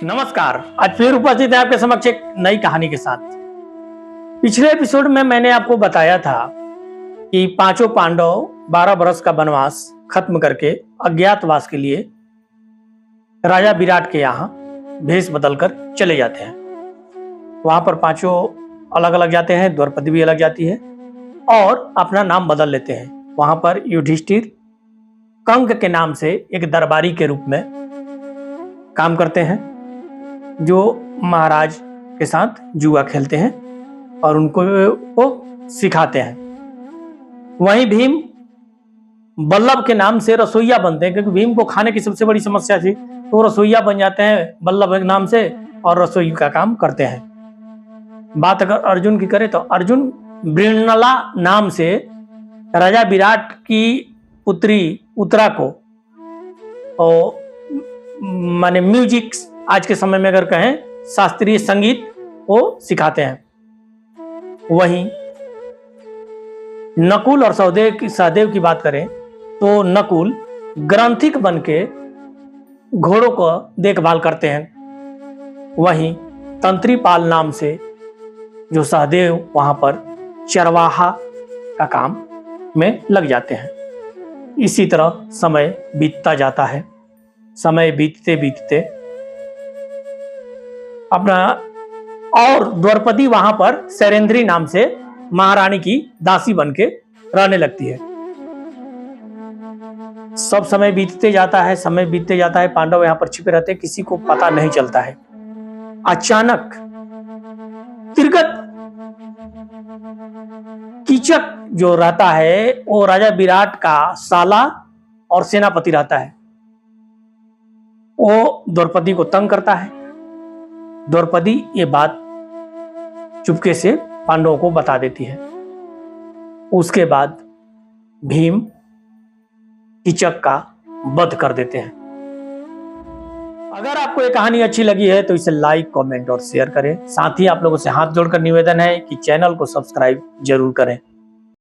नमस्कार। आज फिर उपस्थित है आपके समक्ष एक नई कहानी के साथ। पिछले एपिसोड में मैंने आपको बताया था कि पांचों पांडव 12 वर्ष का वनवास खत्म करके अज्ञातवास के लिए राजा विराट के यहाँ भेष बदलकर चले जाते हैं। वहां पर पांचों अलग अलग जाते हैं, द्रौपदी भी अलग जाती है और अपना नाम बदल लेते हैं। वहां पर युधिष्ठिर कंक के नाम से एक दरबारी के रूप में काम करते हैं, जो महाराज के साथ जुआ खेलते हैं और उनको वो सिखाते हैं। वहीं भीम बल्लभ के नाम से रसोइया बनते हैं, क्योंकि भीम को खाने की सबसे बड़ी समस्या थी, तो वो रसोइया बन जाते हैं बल्लभ के नाम से और रसोई का काम करते हैं। बात अगर अर्जुन की करें तो अर्जुन वृणला नाम से राजा विराट की पुत्री उत्तरा को माने म्यूजिक, आज के समय में अगर कहें शास्त्रीय संगीत, वो सिखाते हैं। वहीं नकुल और सहदेव की बात करें तो नकुल ग्रंथिक बन के घोड़ों को देखभाल करते हैं। वहीं तंत्रीपाल नाम से जो सहदेव वहां पर चरवाहा का काम में लग जाते हैं। इसी तरह समय बीतता जाता है। समय बीतते बीतते अपना और द्रौपदी वहां पर शैलेंद्री नाम से महारानी की दासी बन के रहने लगती है। सब समय बीतते जाता है, समय बीतते जाता है। पांडव यहां पर छिपे रहते हैं, किसी को पता नहीं चलता है। अचानक तिर्गत कीचक जो रहता है, वो राजा विराट का साला और सेनापति रहता है। वो द्रौपदी को तंग करता है। द्रौपदी ये बात चुपके से पांडवों को बता देती है। उसके बाद भीम कीचक का वध कर देते हैं। अगर आपको ये कहानी अच्छी लगी है तो इसे लाइक, कमेंट और शेयर करें। साथ ही आप लोगों से हाथ जोड़कर निवेदन है कि चैनल को सब्सक्राइब जरूर करें।